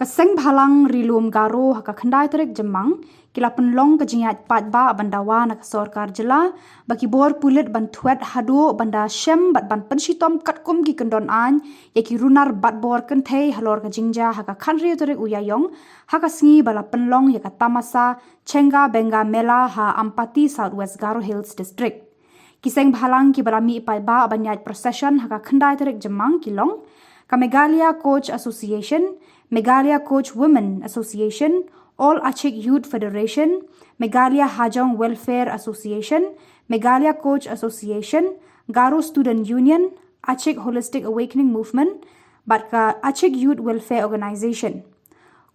Kaseng bhalang rilum garo haka khandai terek jemang kila penlong kejingat patba bandawa nak sorkar jela baki bor pulit bantuet hadu banda shem bat ban penshitom katkum ki kendon an yaki runar bat bor kentei halor kejingja haka khandri terek uyayong haka sngi bala penlong yaka tamasa chenga benga mela ha Ampati Southwest Garo Hills District. Kiseng bhalang ki balami patba banyat procession haka khandai terek jemang kilong ka Meghalaya Coach Association, Meghalaya Coach Women Association, All Achik Youth Federation, Meghalaya Hajong Welfare Association, Meghalaya Coach Association, Garo Student Union, Achik Holistic Awakening Movement, Batka Achik Youth Welfare Organization.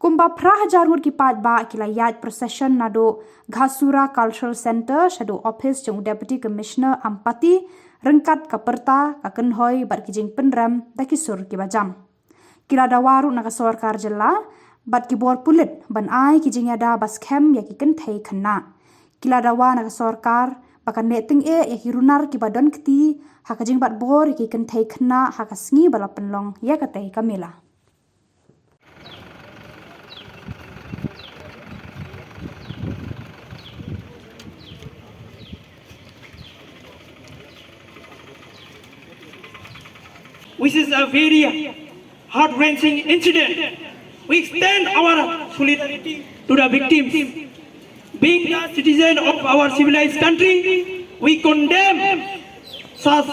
Kumba prahajarur ki patba kilayat procession nado Ghasura Cultural Center shado office jong Deputy Commissioner Ampati rengkat kaperta kakenhoi bat kijing penram dakisur ki bajam. Kila dawaru naka sorkar jela bat ki bor pulit ban ai kijing ada bas kem yaki kenthei kena. Kila dawa naka sorkar bakan neting yaki runar ki badon keti hakajing bat bor yaki kenthei kena hakasngi bala penlong yakatei kamila. Which is a very heart-wrenching incident. We extend our solidarity to the victims. Being a citizen of our civilized country, we condemn such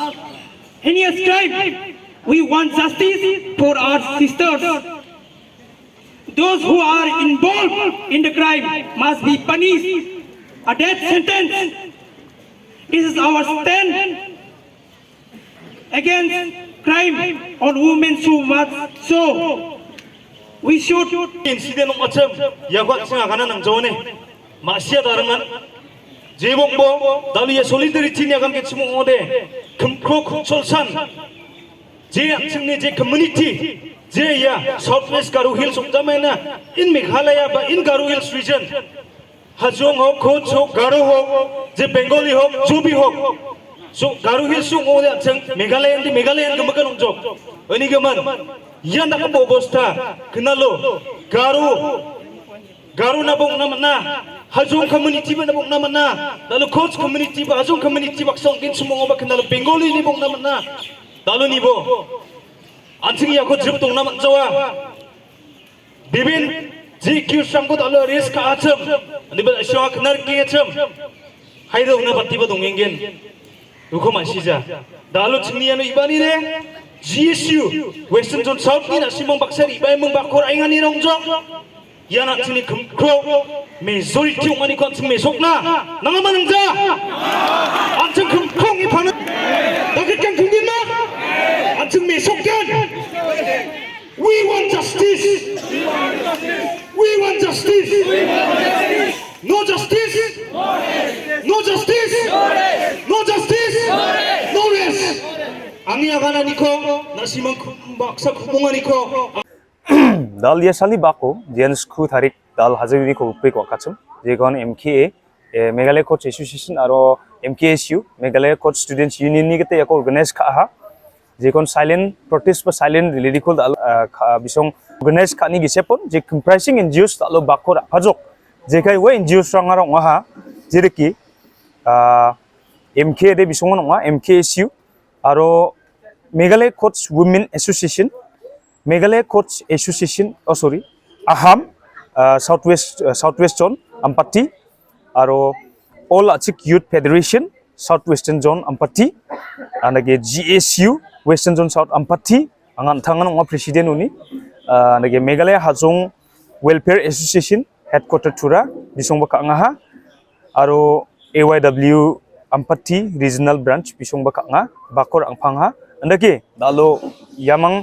heinous crime. We want justice for our sisters. Those who are involved in the crime must be punished. A death sentence. This is our stand against crime on women so much so we should incident of macam yakwat singakanan ang jone masya darangan jebong bo dalu ya solidarity ni agam ke chimo ode kumkro kucholsan je singni je community je ya Southwest Garo Hills umjamena in Meghalaya ba in Garo Hills region hajong ho Koch ho Garo ho je Bengali ho Jubi ho so Garo Hills sung ode achang Meghalaya gamakan unjok ani gaman yan nakabo bosta kenalo Garo nabong namana hajong community ba nabong namana lalu Koch community ba hajong community ba song kin sumongo ba kenalo Bengali ni bong namana lalu ni bo anting ya ko jip tong naman jawa bibin GQ sangko lalu risk acham ani ba shok nar ki acham haidong na batti ba dongenggen Uko masija. Dalu cingnian ibani re GSU Western Zone South ni nasimong bakser ibai mong bakor aingan ni rongjo. Ya nak cingni kro majority ong ani kon cing mesok na. Nangaman nangja. Ancing kong ipana. Bakit kang kungin na? Ancing mesok kan. We want justice. We want justice. No justice. No justice. No justice. No rest. Ang iyagana niko nasimang baksa kumungan niko. Dal ya sali bako jian skru tarik dal hazari ko upe ko kachum jegon MKA Meghalaya Coach Association aro MKSU Meghalaya Coach Students Union ni kete yako organize ka ha jegon silent protest pa silent rally ko dal bisong organize ka ni gisepon je comprising NGOs dalo bakor hajok jekai we NGOs rangarong ha jereki MK de bisongon nga MKSU aro Meghalaya Coach Women Association Meghalaya Coach Association AHAM Southwest Zone Ampati aro All Achik Youth Federation Southwestern Zone Ampati anage GSU Western Zone South Ampati angan tangan nga president uni anage Meghalaya Hajong Welfare Association headquarter Tura bisong baka nga ha aro AYW Ampati Regional Branch bisong baka nga bakor ang pangha andake dalo yamang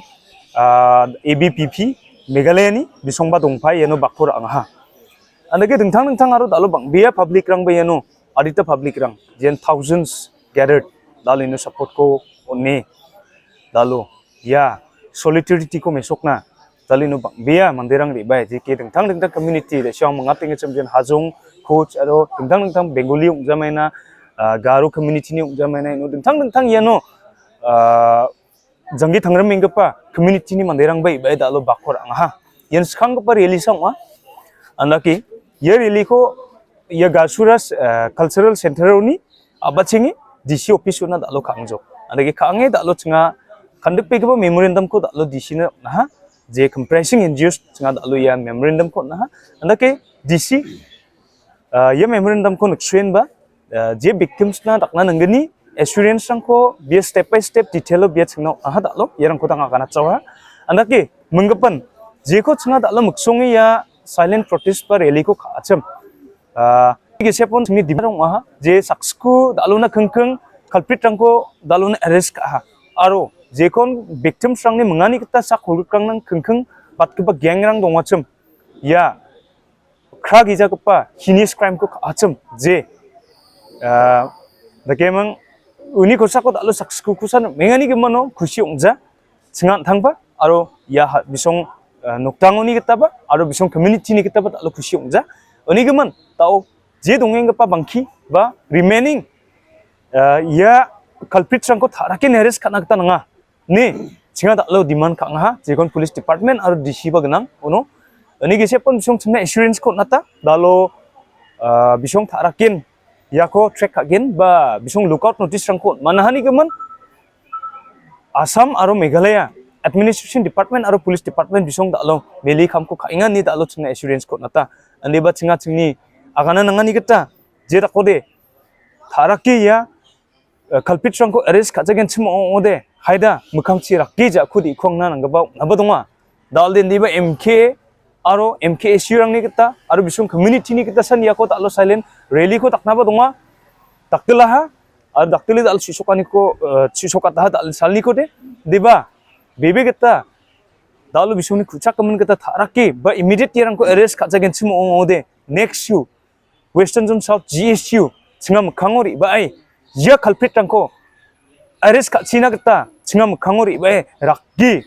ABPP Meghalaya ni bisong ba dongpai yano bakor ang ha andake dengtang aro dalo bang biya public rang ba yano adita public rang jen thousands gathered dalo ino support ko onni dalo ya solidarity ko mesok na dalo ino bang biya mandirang ribai jike dengtang community de siang mangaping jem jen Hajong Coach aro dengtang Bengali umjamaina Garo community ni umjamaina ino dengtang yano janggi thangram mingpa community ni manderang bai dalo bakor ang ha yang sekarang ke rally sama anda ki ye rally ko ye Garsuras cultural center ni abacingi DC office na dalo kangjo anda ki kange dalo chinga kandik pe ko memorandum ko dalo DC na nah je compressing induced chinga dalo ya memorandum ko nah anda ki DC ye memorandum ko nuksuin ba je victims na dakna nanggani assurance rangko biar step by step detail biar cengno aha daklo yang ko tanga kana cawa anda ki menggepan jeko cenga daklo muksongi ya silent protest par rally ko khacham ge sepon cengni dimarong aha je saksku daklo na khengkheng culprit rangko daklo na arrest ka aro jekon victims rangni mengani kita sak hulkrang nang khengkheng patkepa gang rang dongacham ya krag ija kepa heinous crime ko khacham je dakemang uni kosak ko dalo saksku kusan mengani gemano kusi ongja cengan thangba aro ya bisong noktangoni kita ba aro bisong community ni kita ba dalo kusi ongja uni geman tau je dongeng gepa bangki ba remaining ya culprit rangko tharakin arrest kana kita nanga ni cenga dalo demand ka nga jekon police department aro DC ba genang ono uni gesepon bisong cengna assurance ko nata dalo bisong tharakin yako track again ba bisong lookout notice rangko manahani geman Assam aro Meghalaya administration department aro police department bisong dalo meli kamko kaingan ni dalo cengna assurance ko nata ande ba cenga cengni agana nangani kita je takode tharaki ya culprit rangko arrest kajagen chimo ode haida mukhamchi rakki ja khudi khongna nangba nabadonga dalde ndiba MK aro MKSU rangni kita aro bisong community ni kita san yako dalo silent rally ko taknaba donga taktelah aro dakteli dal sisokani ko sisokata dal salni ko de deba bebe kita dalo bisong ni kuchak kamun kita tharaki ba immediate yang ko arrest kajagen chimo ode next you western zone south GSU chingam khangori ba ai ya culprit rangko arrest kachina kita chingam khangori ba rakgi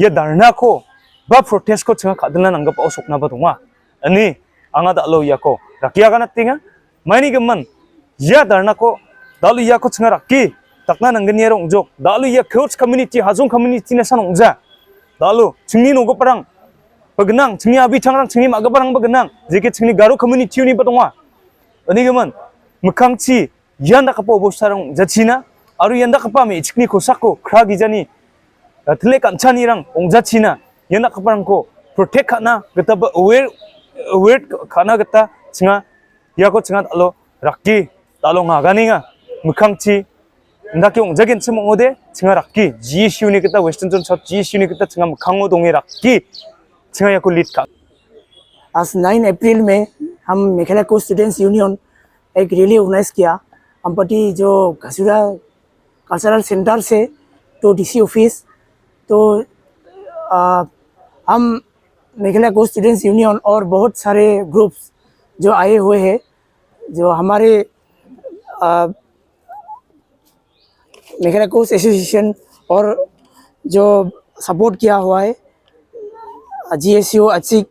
ya darna ko ba protest ko chenga kadna nanggap osokna ba donga ani anga dalo yako rakia kana tinga mani geman ya darna ko dalu yako chenga rakki takna nanggani rong jok dalu ya coach community hajong community na san ongja dalu chingni nogo parang bagenang chingni abi changrang chingni maga parang bagenang jeke chingni garo community ni ba donga ani geman mukangchi yanda kapa obosarang jachina aru yanda kapa me chikni kosako kragi jani tle kanchani rang ongja china yang nak keparangko protect kana kita ba aware kana kita cenga ya ko cenga alo rakki talo ngagani nga mukangchi ndaki ongjagen chimo ode cenga rakki GSU ni kita western zone south GSU ni kita cenga mukhango donge rakki cenga ya ko lead ka आज 9 अप्रैल में हम Meghalaya coast students union एक rally organise किया अम्पटी जो घसुरा cultural centre से तो DC ऑफिस तो हम मेघालय कोस्ट स्टूडेंट्स यूनियन और बहुत सारे ग्रुप्स जो आए हुए हैं जो हमारे मेघालय कोस्ट एसोसिएशन और जो सपोर्ट किया हुआ है GSU अचिक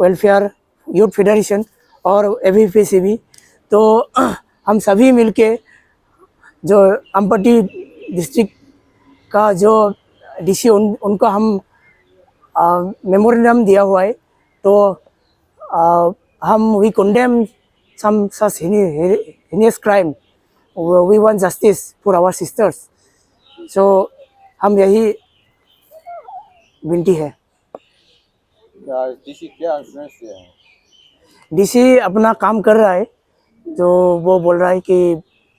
वेलफेयर यूथ फेडरेशन और AVPCB तो हम सभी मिलके जो अम्पटी डिस्ट्रिक्ट का जो DC उनको हम मेमोरेंडम दिया हुआ है तो हम we condemn some such heinous crime we want justice for our sisters so हम यही विनती है DC क्या इंफ्लुएंस दिया है DC अपना काम कर रहा है जो वो बोल रहा है कि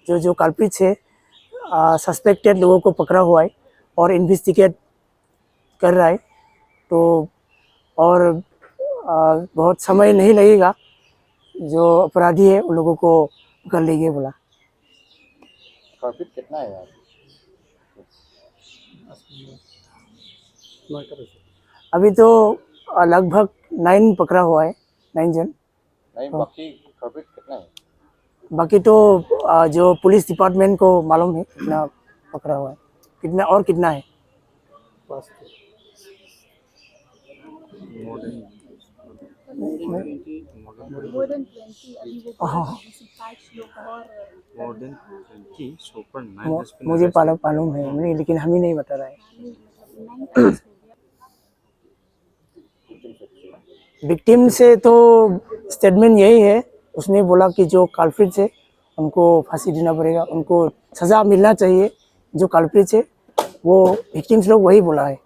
जो कल्प्रिट्स है सस्पेक्टेड लोगों को पकड़ा हुआ है और इन्वेस्टिगेट कर रहा है तो और बहुत समय नहीं लगेगा जो अपराधी है उन लोगों को पकड़ लेंगे बोला प्रॉफिट कितना है यार अभी तो लगभग 9 पकड़ा हुआ है 9 जन नहीं बाकी प्रॉफिट कितना है बाकी तो जो पुलिस डिपार्टमेंट को मालूम है कितना पकड़ा हुआ है कितना और कितना है more than 20 अभी वो हाँ। 25 लोग और more than 20 so far 9 has been मुझे arrested. मालूम है नहीं लेकिन हमें नहीं बता रहा है मतलब 9 arrest हो गया विक्टिम से तो स्टेटमेंट यही है, उसने बोला कि जो कल्प्रिट है उनको फांसी देना पड़ेगा, उनको सज़ा मिलना चाहिए। जो कल्प्रिट है वो विक्टिम्स लोग वही बोला है।